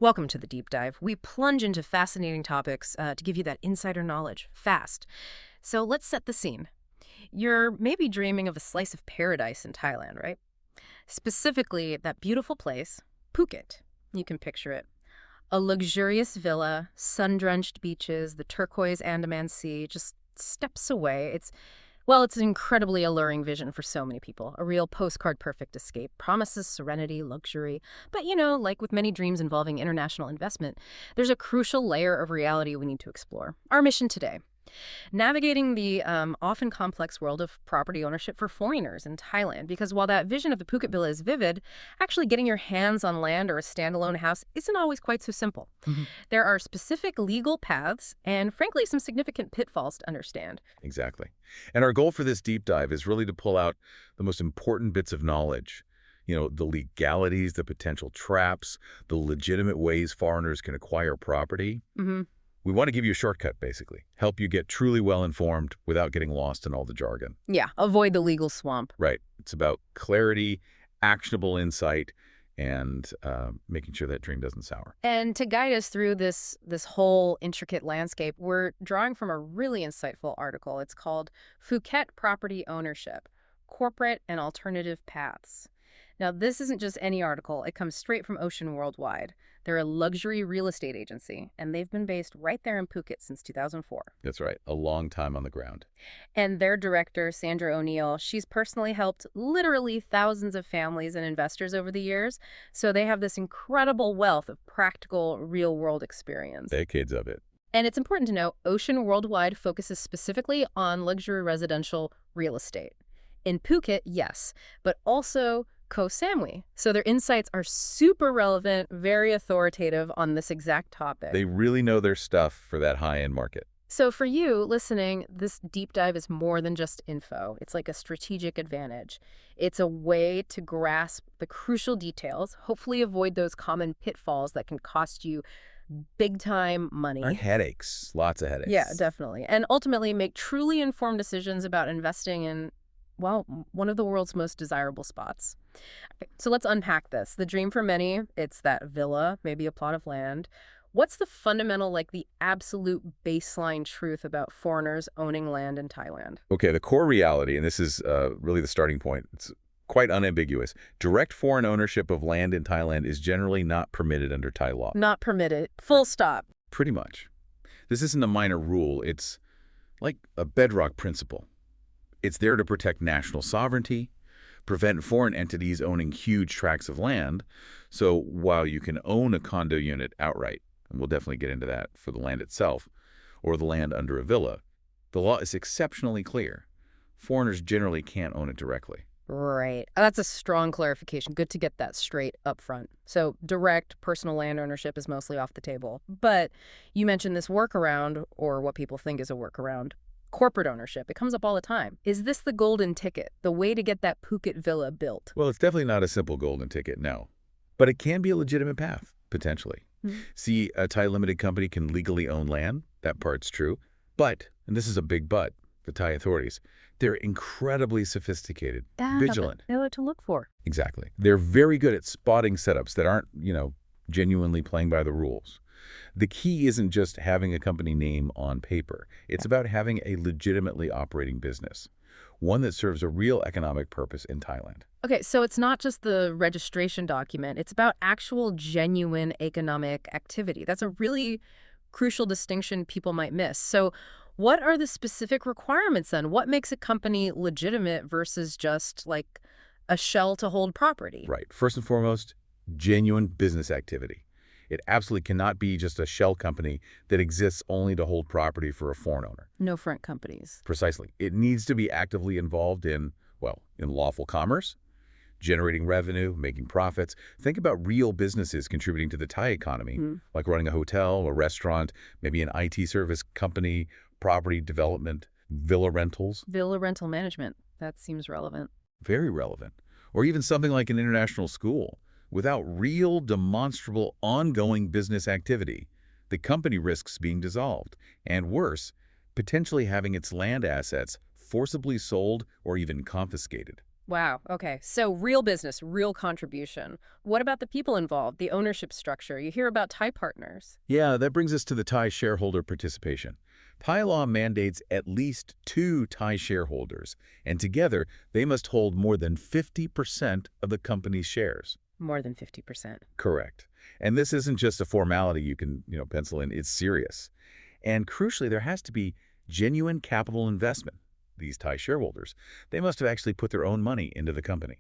Welcome to the deep dive. We plunge into fascinating topics to give you that insider knowledge fast. So let's set the scene. You're maybe dreaming of a slice of paradise in Thailand, right? Specifically, that beautiful place, Phuket. You can picture it. A luxurious villa, sun-drenched beaches, the turquoise Andaman Sea, just steps away. It's an incredibly alluring vision for so many people. A real postcard-perfect escape. Promises serenity, luxury. But, like with many dreams involving international investment, there's a crucial layer of reality we need to explore. Our mission today: navigating the often complex world of property ownership for foreigners in Thailand. Because while that vision of the Phuket villa is vivid, actually getting your hands on land or a standalone house isn't always quite so simple. There are specific legal paths and, frankly, some significant pitfalls to understand. Exactly. And our goal for this deep dive is really to pull out the most important bits of knowledge. The legalities, the potential traps, the legitimate ways foreigners can acquire property. We want to give you a shortcut, basically. Help you get truly well-informed without getting lost in all the jargon. Yeah, avoid the legal swamp. Right. It's about clarity, actionable insight, and making sure that dream doesn't sour. And to guide us through this whole intricate landscape, we're drawing from a really insightful article. It's called Phuket Property Ownership: Corporate and Alternative Paths. Now, this isn't just any article. It comes straight from Ocean Worldwide. They're a luxury real estate agency, and they've been based right there in Phuket since 2004. That's right. A long time on the ground. And their director, Sandra O'Neill, she's personally helped literally thousands of families and investors over the years. So they have this incredible wealth of practical, real-world experience. Decades of it. And it's important to know, Ocean Worldwide focuses specifically on luxury residential real estate. In Phuket, yes, but also Koh Samui. So their insights are super relevant, very authoritative on this exact topic. They really know their stuff for that high-end market. So for you listening, this deep dive is more than just info. It's like a strategic advantage. It's a way to grasp the crucial details, hopefully avoid those common pitfalls that can cost you big-time money. And headaches. Lots of headaches. Yeah, definitely. And ultimately make truly informed decisions about investing in, well, one of the world's most desirable spots. Okay, so let's unpack this. The dream for many, it's that villa, maybe a plot of land. What's the fundamental, the absolute baseline truth about foreigners owning land in Thailand? Okay, the core reality, and this is really the starting point, it's quite unambiguous. Direct foreign ownership of land in Thailand is generally not permitted under Thai law. Not permitted. Full stop. Pretty much. This isn't a minor rule. It's like a bedrock principle. It's there to protect national sovereignty, prevent foreign entities owning huge tracts of land. So while you can own a condo unit outright, and we'll definitely get into that for the land itself, or the land under a villa, the law is exceptionally clear. Foreigners generally can't own it directly. Right. That's a strong clarification. Good to get that straight up front. So direct personal land ownership is mostly off the table. But you mentioned this workaround, or what people think is a workaround. Corporate ownership. It comes up all the time. Is this the golden ticket, the way to get that Phuket villa built? Well, it's definitely not a simple golden ticket, no. But it can be a legitimate path, potentially. See, a Thai limited company can legally own land. That part's true. But, and this is a big but, the Thai authorities, they're incredibly sophisticated, vigilant. They know what to look for. Exactly. They're very good at spotting setups that aren't, genuinely playing by the rules. The key isn't just having a company name on paper. It's about having a legitimately operating business, one that serves a real economic purpose in Thailand. Okay, so it's not just the registration document. It's about actual, genuine economic activity. That's a really crucial distinction people might miss. So what are the specific requirements then? What makes a company legitimate versus just like a shell to hold property? Right. First and foremost, genuine business activity. It absolutely cannot be just a shell company that exists only to hold property for a foreign owner. No front companies. Precisely. It needs to be actively involved in lawful commerce, generating revenue, making profits. Think about real businesses contributing to the Thai economy, like running a hotel, a restaurant, maybe an IT service company, property development, villa rentals. Villa rental management. That seems relevant. Very relevant. Or even something like an international school. Without real, demonstrable, ongoing business activity, the company risks being dissolved, and worse, potentially having its land assets forcibly sold or even confiscated. Wow. Okay. So real business, real contribution. What about the people involved, the ownership structure? You hear about Thai partners. Yeah, that brings us to the Thai shareholder participation. Thai law mandates at least two Thai shareholders, and together they must hold more than 50% of the company's shares. More than 50%. Correct. And this isn't just a formality you can, pencil in. It's serious. And crucially, there has to be genuine capital investment. These Thai shareholders, they must have actually put their own money into the company.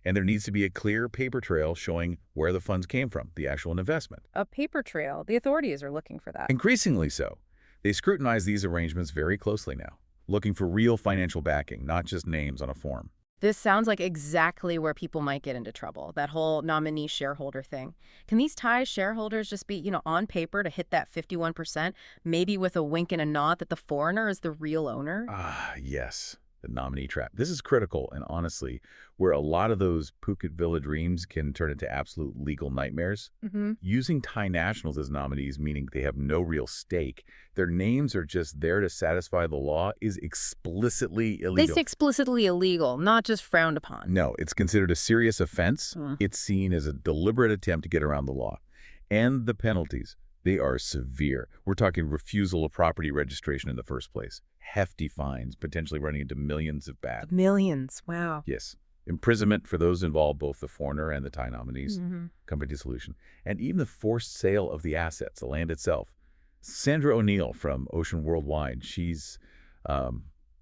And there needs to be a clear paper trail showing where the funds came from, the actual investment. A paper trail. The authorities are looking for that. Increasingly so. They scrutinize these arrangements very closely now, looking for real financial backing, not just names on a form. This sounds like exactly where people might get into trouble, that whole nominee shareholder thing. Can these Thai shareholders just be, on paper to hit that 51%, maybe with a wink and a nod that the foreigner is the real owner? Ah, yes, the nominee trap. This is critical, and honestly, where a lot of those Phuket Villa dreams can turn into absolute legal nightmares. Mm-hmm. Using Thai nationals as nominees, meaning they have no real stake, their names are just there to satisfy the law, is explicitly They illegal. say explicitly illegal, not just frowned upon. No, it's considered a serious offense. Mm. It's seen as a deliberate attempt to get around the law. And the penalties, they are severe. We're talking refusal of property registration in the first place, hefty fines, potentially running into millions of baht. Millions. Wow. Yes. Imprisonment for those involved, both the foreigner and the Thai nominees, Mm-hmm. company dissolution, and even the forced sale of the assets, the land itself. Sandra O'Neill from Ocean Worldwide, she's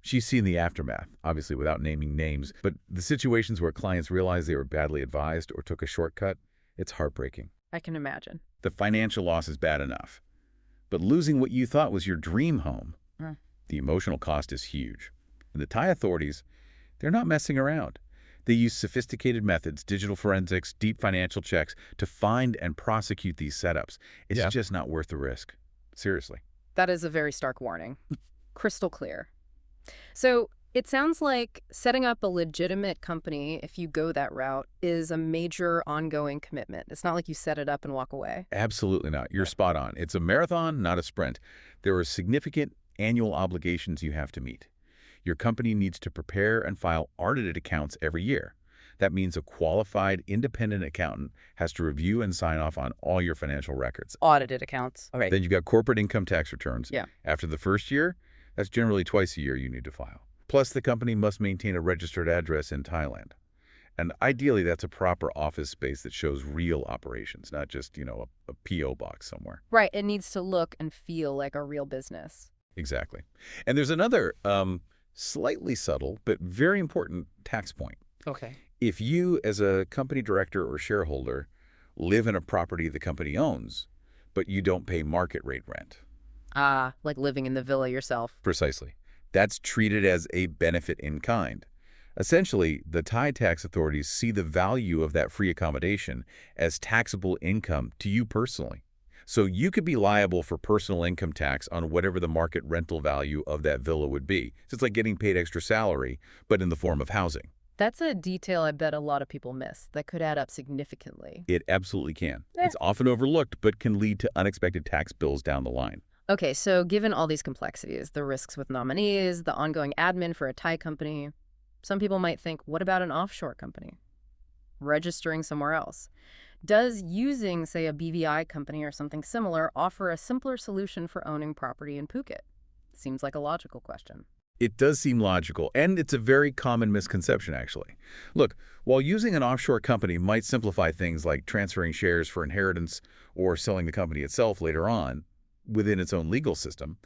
seen the aftermath, obviously without naming names, but the situations where clients realized they were badly advised or took a shortcut, it's heartbreaking. I can imagine. The financial loss is bad enough, but losing what you thought was your dream home, the emotional cost is huge. And the Thai authorities, they're not messing around. They use sophisticated methods, digital forensics, deep financial checks to find and prosecute these setups. It's just not worth the risk. Seriously. That is a very stark warning. Crystal clear. So it sounds like setting up a legitimate company, if you go that route, is a major ongoing commitment. It's not like you set it up and walk away. Absolutely not. You're spot on. It's a marathon, not a sprint. There are significant annual obligations you have to meet. Your company needs to prepare and file audited accounts every year. That means a qualified, independent accountant has to review and sign off on all your financial records. Audited accounts. All right. Then you've got corporate income tax returns. Yeah. After the first year, that's generally twice a year you need to file. Plus, the company must maintain a registered address in Thailand. And ideally, that's a proper office space that shows real operations, not just, a P.O. box somewhere. Right. It needs to look and feel like a real business. Exactly. And there's another slightly subtle but very important tax point. Okay. If you, as a company director or shareholder, live in a property the company owns, but you don't pay market rate rent. Ah, like living in the villa yourself. Precisely. That's treated as a benefit in kind. Essentially, the Thai tax authorities see the value of that free accommodation as taxable income to you personally. So you could be liable for personal income tax on whatever the market rental value of that villa would be. So it's like getting paid extra salary, but in the form of housing. That's a detail I bet a lot of people miss that could add up significantly. It absolutely can. It's often overlooked, but can lead to unexpected tax bills down the line. Okay, so given all these complexities, the risks with nominees, the ongoing admin for a Thai company, some people might think, what about an offshore company? Registering somewhere else. Does using, say, a BVI company or something similar offer a simpler solution for owning property in Phuket? Seems like a logical question. It does seem logical, and it's a very common misconception, actually. Look, while using an offshore company might simplify things like transferring shares for inheritance or selling the company itself later on within its own legal system,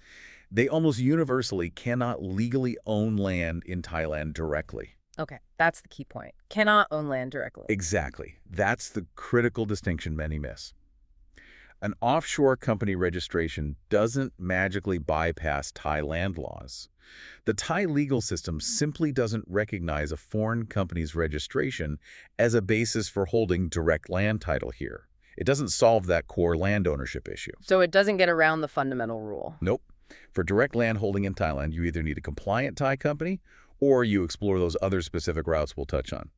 they almost universally cannot legally own land in Thailand directly. Okay, that's the key point. Cannot own land directly. Exactly. That's the critical distinction many miss. An offshore company registration doesn't magically bypass Thai land laws. The Thai legal system simply doesn't recognize a foreign company's registration as a basis for holding direct land title here. It doesn't solve that core land ownership issue. So it doesn't get around the fundamental rule. Nope. For direct land holding in Thailand, you either need a compliant Thai company or you explore those other specific routes we'll touch on.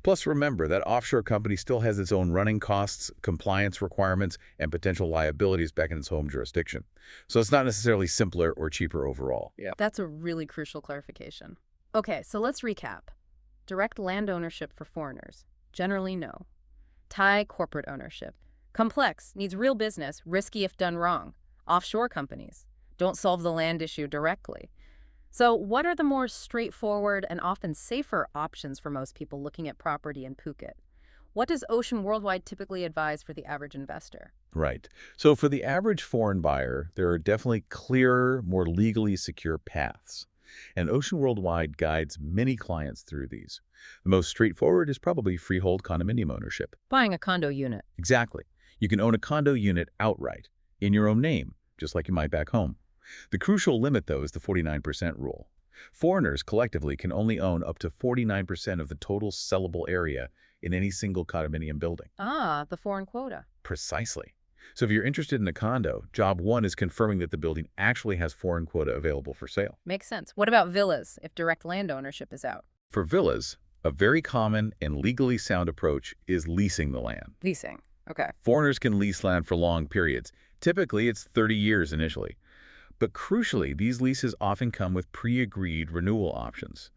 Plus, remember that offshore company still has its own running costs, compliance requirements, and potential liabilities back in its home jurisdiction. So it's not necessarily simpler or cheaper overall. That's a really crucial clarification. Okay, so let's recap. Direct land ownership for foreigners. Generally, no. Thai corporate ownership. Complex, needs real business, risky if done wrong. Offshore companies. Don't solve the land issue directly. So what are the more straightforward and often safer options for most people looking at property in Phuket? What does Ocean Worldwide typically advise for the average investor? Right. So for the average foreign buyer, there are definitely clearer, more legally secure paths. And Ocean Worldwide guides many clients through these. The most straightforward is probably freehold condominium ownership. Buying a condo unit. Exactly. You can own a condo unit outright, in your own name, just like you might back home. The crucial limit, though, is the 49% rule. Foreigners collectively can only own up to 49% of the total sellable area in any single condominium building. Ah, the foreign quota. Precisely. So if you're interested in a condo, job one is confirming that the building actually has foreign quota available for sale. Makes sense. What about villas, if direct land ownership is out? For villas, a very common and legally sound approach is leasing the land. Leasing. Okay. Foreigners can lease land for long periods. Typically, it's 30 years initially. But crucially, these leases often come with pre-agreed renewal options.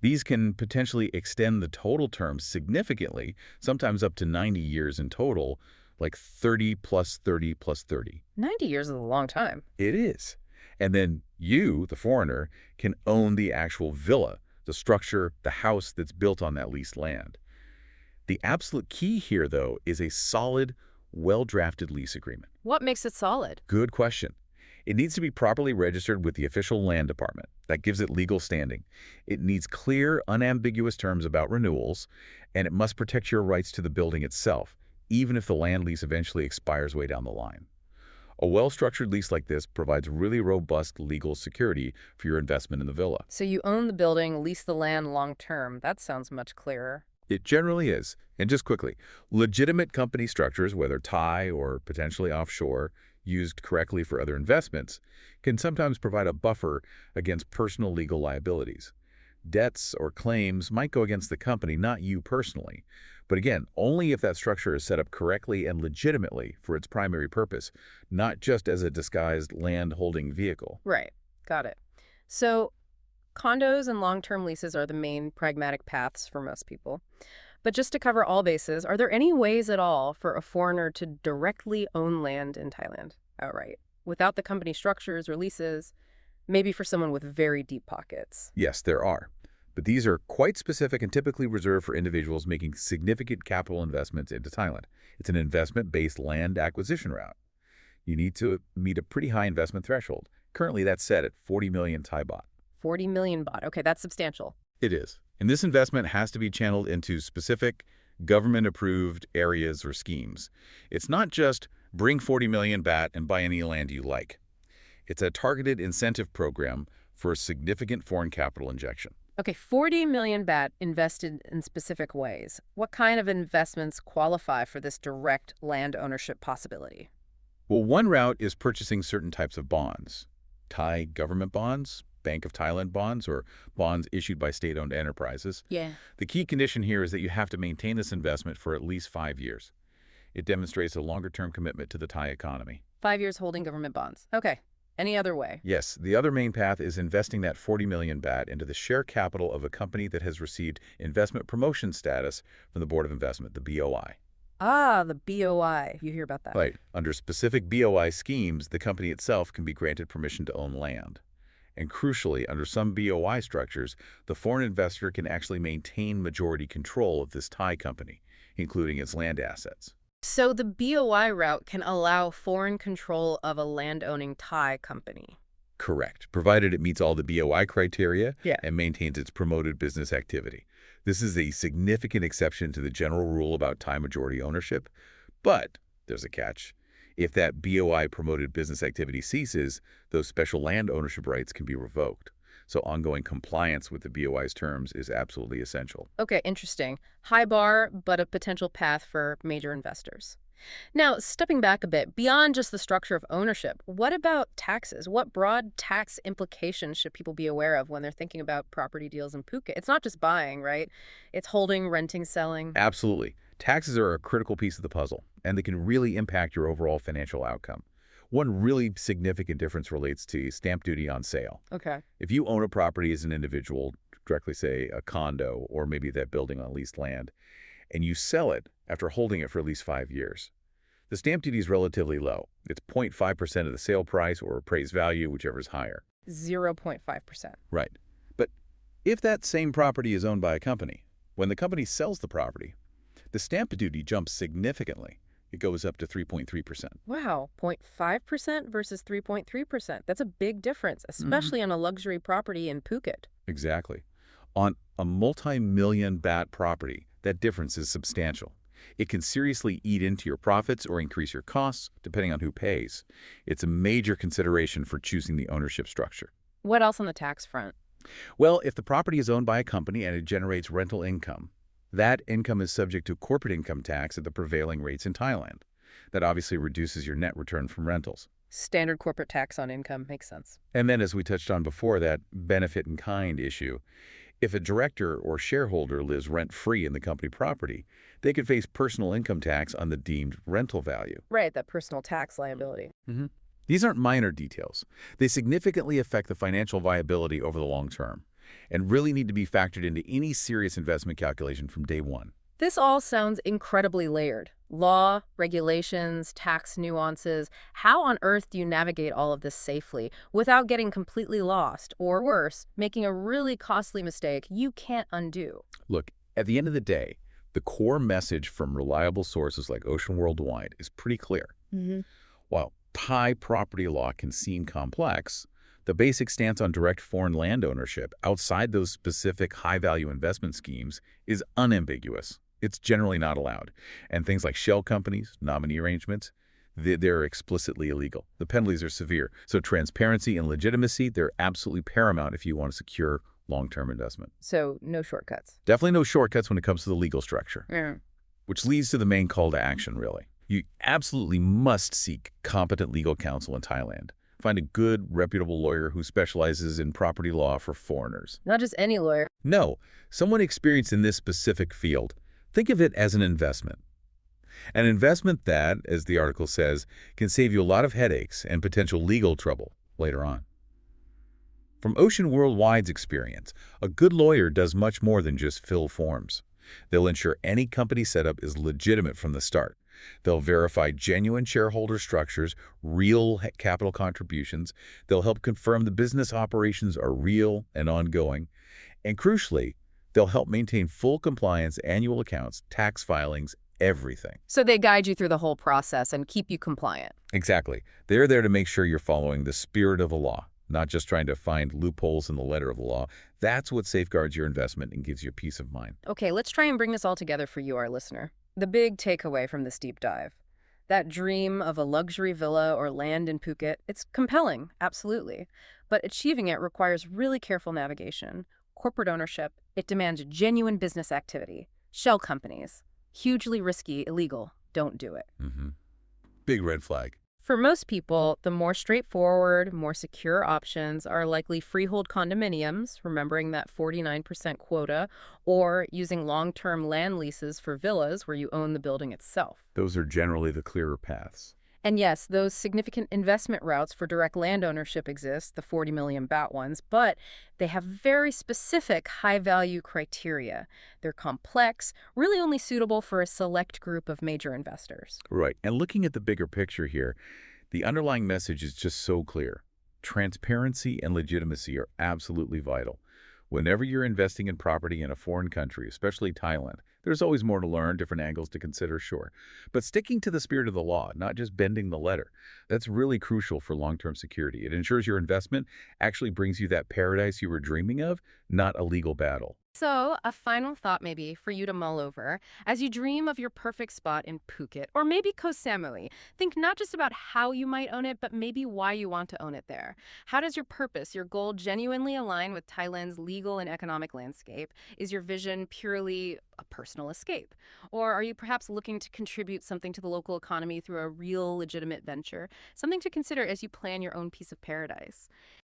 These can potentially extend the total term significantly, sometimes up to 90 years in total, like 30 plus 30 plus 30. 90 years is a long time. It is. And then you, the foreigner, can own the actual villa, the structure, the house that's built on that leased land. The absolute key here, though, is a solid, well-drafted lease agreement. What makes it solid? Good question. It needs to be properly registered with the official land department. That gives it legal standing. It needs clear, unambiguous terms about renewals, and it must protect your rights to the building itself, even if the land lease eventually expires way down the line. A well-structured lease like this provides really robust legal security for your investment in the villa. So you own the building, lease the land long term. That sounds much clearer. It generally is. And just quickly, legitimate company structures, whether Thai or potentially offshore, used correctly for other investments, can sometimes provide a buffer against personal legal liabilities. Debts or claims might go against the company, not you personally. But again, only if that structure is set up correctly and legitimately for its primary purpose, not just as a disguised land-holding vehicle. Right. Got it. So condos and long-term leases are the main pragmatic paths for most people. But just to cover all bases, are there any ways at all for a foreigner to directly own land in Thailand outright, without the company structures or leases, maybe for someone with very deep pockets? Yes, there are. But these are quite specific and typically reserved for individuals making significant capital investments into Thailand. It's an investment-based land acquisition route. You need to meet a pretty high investment threshold. Currently, that's set at 40 million Thai baht. 40 million baht. Okay, that's substantial. It is. And this investment has to be channeled into specific government-approved areas or schemes. It's not just bring 40 million baht and buy any land you like. It's a targeted incentive program for a significant foreign capital injection. Okay, 40 million baht invested in specific ways. What kind of investments qualify for this direct land ownership possibility? Well, one route is purchasing certain types of bonds. Thai government bonds, Bank of Thailand bonds, or bonds issued by state-owned enterprises. Yeah. The key condition here is that you have to maintain this investment for at least 5 years. It demonstrates a longer-term commitment to the Thai economy. 5 years holding government bonds. Okay. Any other way? Yes, the other main path is investing that 40 million baht into the share capital of a company that has received investment promotion status from the Board of Investment, the BOI. Ah, the BOI. You hear about that? Right. Under specific BOI schemes, the company itself can be granted permission to own land. And crucially, under some BOI structures, the foreign investor can actually maintain majority control of this Thai company, including its land assets. So the BOI route can allow foreign control of a land-owning Thai company. Correct, provided it meets all the BOI criteria Yeah. and maintains its promoted business activity. This is a significant exception to the general rule about Thai majority ownership, but there's a catch. If that BOI promoted business activity ceases, those special land ownership rights can be revoked. So ongoing compliance with the BOI's terms is absolutely essential. Okay, interesting. High bar, but a potential path for major investors. Now, stepping back a bit, beyond just the structure of ownership, what about taxes? What broad tax implications should people be aware of when they're thinking about property deals in Phuket? It's not just buying, right? It's holding, renting, selling. Absolutely. Taxes are a critical piece of the puzzle, and they can really impact your overall financial outcome. One really significant difference relates to stamp duty on sale. Okay. If you own a property as an individual, directly say a condo or maybe that building on leased land, and you sell it after holding it for at least 5 years. The stamp duty is relatively low. It's 0.5% of the sale price or appraised value, whichever is higher. 0.5%. Right. But if that same property is owned by a company, when the company sells the property, the stamp duty jumps significantly. It goes up to 3.3%. Wow, 0.5% versus 3.3%. That's a big difference, especially on a luxury property in Phuket. Exactly. On a multi-million baht property, that difference is substantial. It can seriously eat into your profits or increase your costs, depending on who pays. It's a major consideration for choosing the ownership structure. What else on the tax front? Well, if the property is owned by a company and it generates rental income, that income is subject to corporate income tax at the prevailing rates in Thailand. That obviously reduces your net return from rentals. Standard corporate tax on income makes sense. And then, as we touched on before, that benefit in kind issue. If a director or shareholder lives rent-free in the company property, they could face personal income tax on the deemed rental value. Right, that personal tax liability. Mhm. These aren't minor details. They significantly affect the financial viability over the long term and really need to be factored into any serious investment calculation from day one. This all sounds incredibly layered. Law, regulations, tax nuances. How on earth do you navigate all of this safely without getting completely lost, or worse, making a really costly mistake you can't undo? Look, at the end of the day, the core message from reliable sources like Ocean Worldwide is pretty clear. Mm-hmm. While Thai property law can seem complex, the basic stance on direct foreign land ownership outside those specific high-value investment schemes is unambiguous. It's generally not allowed. And things like shell companies, nominee arrangements, they're explicitly illegal. The penalties are severe. So transparency and legitimacy, they're absolutely paramount if you want to secure long-term investment. So, no shortcuts. Definitely no shortcuts when it comes to the legal structure, Yeah. which leads to the main call to action, really. You absolutely must seek competent legal counsel in Thailand. Find a good, reputable lawyer who specializes in property law for foreigners. Not just any lawyer. No, someone experienced in this specific field. Think of it as an investment. An investment that, as the article says, can save you a lot of headaches and potential legal trouble later on. From Ocean Worldwide's experience, a good lawyer does much more than just fill forms. They'll ensure any company setup is legitimate from the start. They'll verify genuine shareholder structures, real capital contributions. They'll help confirm the business operations are real and ongoing. And crucially, they'll help maintain full compliance, annual accounts, tax filings, everything. So they guide you through the whole process and keep you compliant. Exactly. They're there to make sure you're following the spirit of the law, not just trying to find loopholes in the letter of the law. That's what safeguards your investment and gives you peace of mind. Okay, let's try and bring this all together for you, our listener. The big takeaway from this deep dive. That dream of a luxury villa or land in Phuket, it's compelling, absolutely. But achieving it requires really careful navigation. Corporate ownership, it demands genuine business activity. Shell companies, hugely risky, illegal. Don't do it. Big red flag. For most people, the more straightforward, more secure options are likely freehold condominiums, remembering that 49% quota, or using long-term land leases for villas where you own the building itself. Those are generally the clearer paths. And yes, those significant investment routes for direct land ownership exist, the 40 million baht ones, but they have very specific high-value criteria. They're complex, really only suitable for a select group of major investors. Right. And looking at the bigger picture here, the underlying message is just so clear. Transparency and legitimacy are absolutely vital. Whenever you're investing in property in a foreign country, especially Thailand, there's always more to learn, different angles to consider, sure. But sticking to the spirit of the law, not just bending the letter, that's really crucial for long-term security. It ensures your investment actually brings you that paradise you were dreaming of, not a legal battle. So, a final thought maybe for you to mull over. As you dream of your perfect spot in Phuket, or maybe Koh Samui, think not just about how you might own it, but maybe why you want to own it there. How does your purpose, your goal genuinely align with Thailand's legal and economic landscape? Is your vision purely a personal escape? Or are you perhaps looking to contribute something to the local economy through a real legitimate venture? Something to consider as you plan your own piece of paradise.